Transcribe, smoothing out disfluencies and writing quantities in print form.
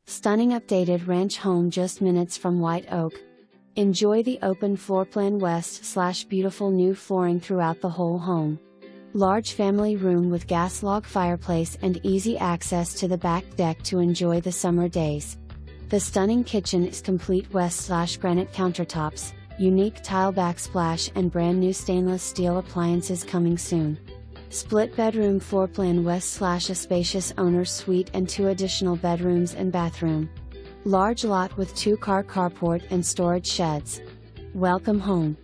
Stunning updated ranch home just minutes from White Oak. Enjoy the open floor plan west/beautiful new flooring throughout the whole home. Large family room with gas log fireplace and easy access to the back deck to enjoy the summer days. The stunning kitchen is complete west/granite countertops, unique tile backsplash and brand new stainless steel appliances coming soon. Split bedroom floor plan west/a spacious owner's suite and 2 additional bedrooms and bathroom. Large lot with 2-car carport and storage sheds. Welcome home.